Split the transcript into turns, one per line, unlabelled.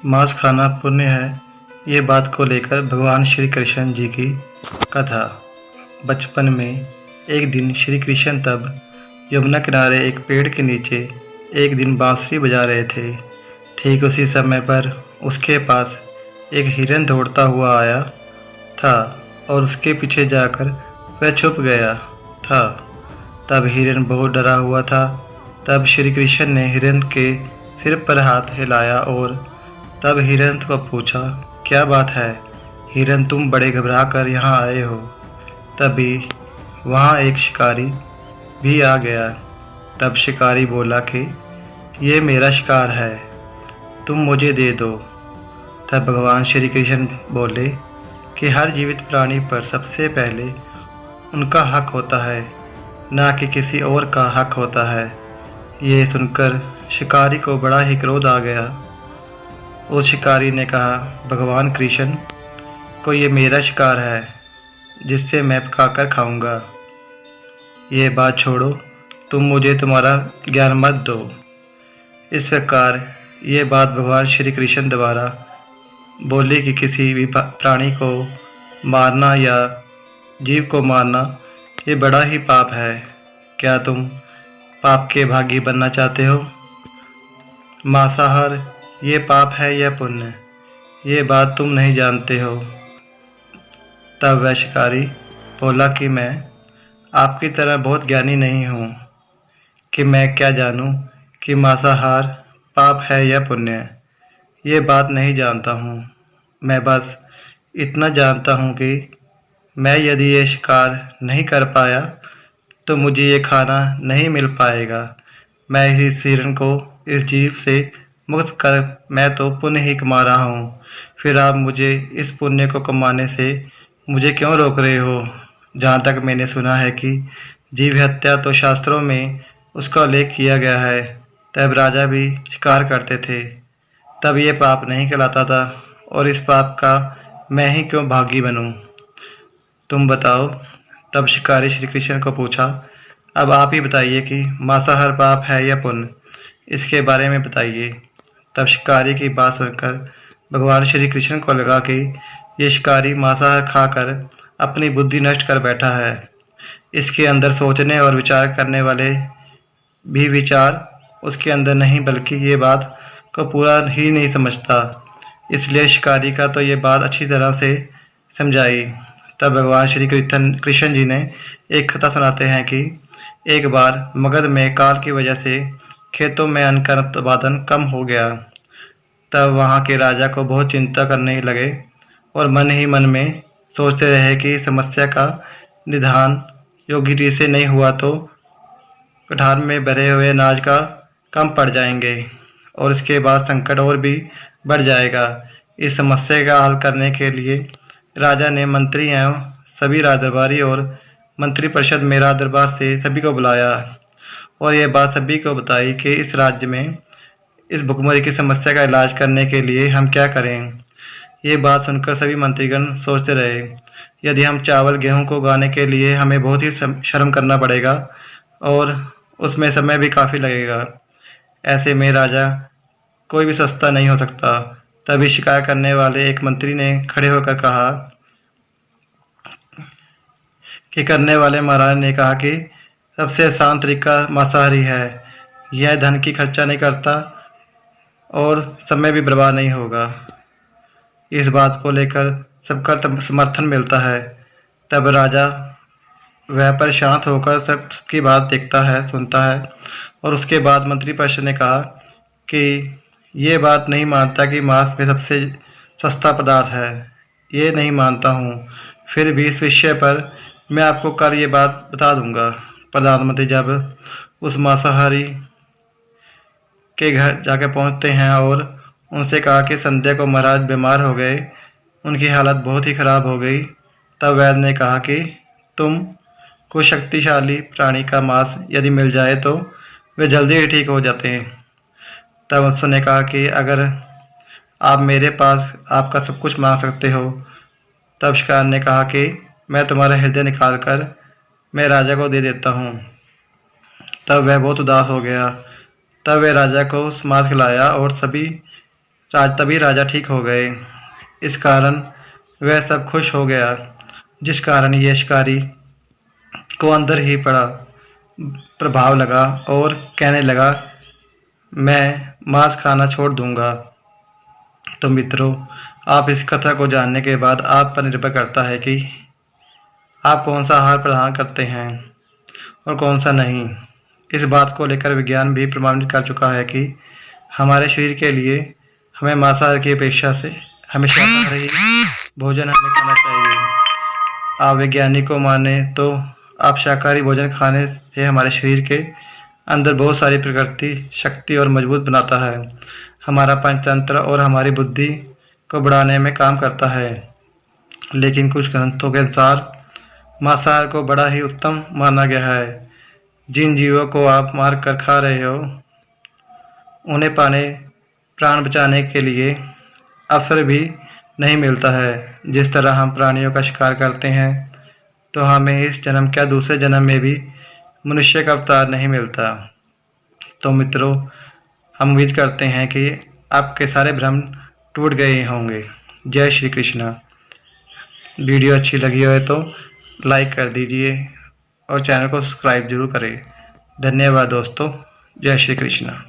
मांस खाना पुण्य है, ये बात को लेकर भगवान श्री कृष्ण जी की कथा। बचपन में एक दिन श्री कृष्ण तब यमुना किनारे एक पेड़ के नीचे एक दिन बांसुरी बजा रहे थे। ठीक उसी समय पर उसके पास एक हिरन दौड़ता हुआ आया था और उसके पीछे जाकर वह छुप गया था। तब हिरन बहुत डरा हुआ था। तब श्री कृष्ण ने हिरन के सिर पर हाथ हिलाया और तब हिरन को पूछा, क्या बात है हिरन, तुम बड़े घबरा कर यहाँ आए हो। तभी वहाँ एक शिकारी भी आ गया। तब शिकारी बोला कि ये मेरा शिकार है, तुम मुझे दे दो। तब भगवान श्री कृष्ण बोले कि हर जीवित प्राणी पर सबसे पहले उनका हक होता है, ना कि किसी और का हक होता है। ये सुनकर शिकारी को बड़ा ही क्रोध आ गया। उस शिकारी ने कहा, भगवान कृष्ण को ये मेरा शिकार है जिससे मैं पकाकर खाऊंगा। ये बात छोड़ो, तुम मुझे तुम्हारा ज्ञान मत दो। इस प्रकार ये बात भगवान श्री कृष्ण द्वारा बोले कि किसी भी प्राणी को मारना या जीव को मारना ये बड़ा ही पाप है। क्या तुम पाप के भागी बनना चाहते हो? मांसाहार ये पाप है या पुण्य, ये बात तुम नहीं जानते हो। तब वह शिकारी बोला कि मैं आपकी तरह बहुत ज्ञानी नहीं हूँ कि मैं क्या जानूँ कि मांसाहार पाप है या पुण्य। ये बात नहीं जानता हूँ। मैं बस इतना जानता हूँ कि मैं यदि ये शिकार नहीं कर पाया तो मुझे ये खाना नहीं मिल पाएगा। मैं इस हिरण को इस जीव से मुक्त कर मैं तो पुण्य ही कमा रहा हूँ। फिर आप मुझे इस पुण्य को कमाने से मुझे क्यों रोक रहे हो? जहाँ तक मैंने सुना है कि जीव हत्या तो शास्त्रों में उसका उल्लेख किया गया है। तब राजा भी शिकार करते थे, तब ये पाप नहीं कहलाता था, और इस पाप का मैं ही क्यों भागी बनूं? तुम बताओ। तब शिकारी श्री कृष्ण को पूछा, अब आप ही बताइए कि मांसाहार पाप है या पुण्य, इसके बारे में बताइए। तब शिकारी की बात सुनकर भगवान श्री कृष्ण को लगा कि ये शिकारी मांसाहार खाकर अपनी बुद्धि नष्ट कर बैठा है। इसके अंदर सोचने और विचार करने वाले भी विचार उसके अंदर नहीं, बल्कि ये बात को पूरा ही नहीं समझता। इसलिए शिकारी का तो ये बात अच्छी तरह से समझाई। तब भगवान श्री कृष्ण जी ने एक कथा सुनाते हैं कि एक बार मगध में काल की वजह से खेतों में अन्न का उत्पादन कम हो गया। तब वहाँ के राजा को बहुत चिंता करने लगे और मन ही मन में सोचते रहे कि समस्या का निदान योग्य रीति से नहीं हुआ तो कठार में भरे हुए अनाज का कम पड़ जाएंगे और इसके बाद संकट और भी बढ़ जाएगा। इस समस्या का हल करने के लिए राजा ने मंत्री एवं सभी राजदरबारी और मंत्री परिषद में राज दरबार से सभी को बुलाया और यह बात सभी को बताई कि इस राज्य में इस भुखमरी की समस्या का इलाज करने के लिए हम क्या करें। ये बात सुनकर सभी मंत्रीगण सोचते रहे, यदि हम चावल गेहूं को उगाने के लिए हमें बहुत ही श्रम करना पड़ेगा और उसमें समय भी काफ़ी लगेगा। ऐसे में राजा कोई भी सस्ता नहीं हो सकता। तभी शिकायत करने वाले एक मंत्री ने खड़े होकर कहा कि करने वाले महाराज ने कहा कि सबसे आसान तरीका मांसाहारी है। यह धन की खर्चा नहीं करता और समय भी बर्बाद नहीं होगा। इस बात को लेकर सबका समर्थन मिलता है। तब राजा वह पर शांत होकर सबकी बात देखता है, सुनता है, और उसके बाद मंत्री परिषद ने कहा कि ये बात नहीं मानता कि मांस में सबसे सस्ता पदार्थ है, ये नहीं मानता हूँ। फिर भी इस विषय पर मैं आपको कल ये बात बता दूंगा। प्रधानमंत्री जब उस मांसाहारी के घर जाकर पहुंचते हैं और उनसे कहा कि संध्या को महाराज बीमार हो गए, उनकी हालत बहुत ही खराब हो गई। तब वैद्य ने कहा कि तुम कोई शक्तिशाली प्राणी का मांस यदि मिल जाए तो वे जल्दी ही ठीक हो जाते हैं। तब उसने कहा कि अगर आप मेरे पास आपका सब कुछ मांग सकते हो। तब शिकार ने कहा कि मैं तुम्हारा हृदय निकाल कर मैं राजा को दे देता हूँ। तब वह बहुत उदास हो गया। तब वह राजा को मांस खिलाया और सभी तभी राजा ठीक हो गए। इस कारण वह सब खुश हो गया, जिस कारण ये शिकारी को अंदर ही बड़ा प्रभाव लगा और कहने लगा, मैं मांस खाना छोड़ दूंगा। तो मित्रों, आप इस कथा को जानने के बाद आप पर निर्भर करता है कि आप कौन सा आहार प्रदान करते हैं और कौन सा नहीं। इस बात को लेकर विज्ञान भी प्रमाणित कर चुका है कि हमारे शरीर के लिए हमें मांसाहार की अपेक्षा से हमेशा शाकाहारी भोजन हमें खाना चाहिए। आप वैज्ञानिक को माने तो आप शाकाहारी भोजन खाने से हमारे शरीर के अंदर बहुत सारी प्रकृति शक्ति और मजबूत बनाता है, हमारा पंचतंत्र और हमारी बुद्धि को बढ़ाने में काम करता है। लेकिन कुछ ग्रंथों के अनुसार मांसाहार को बड़ा ही उत्तम माना गया है। जिन जीवों को आप मार कर खा रहे हो उन्हें पाने प्राण बचाने के लिए अवसर भी नहीं मिलता है। जिस तरह हम प्राणियों का शिकार करते हैं तो हमें इस जन्म क्या दूसरे जन्म में भी मनुष्य का अवतार नहीं मिलता। तो मित्रों, हम उम्मीद करते हैं कि आपके सारे भ्रम टूट गए होंगे। जय श्री कृष्णा। वीडियो अच्छी लगी हो तो लाइक कर दीजिए और चैनल को सब्सक्राइब जरूर करें। धन्यवाद दोस्तों। जय श्री कृष्णा।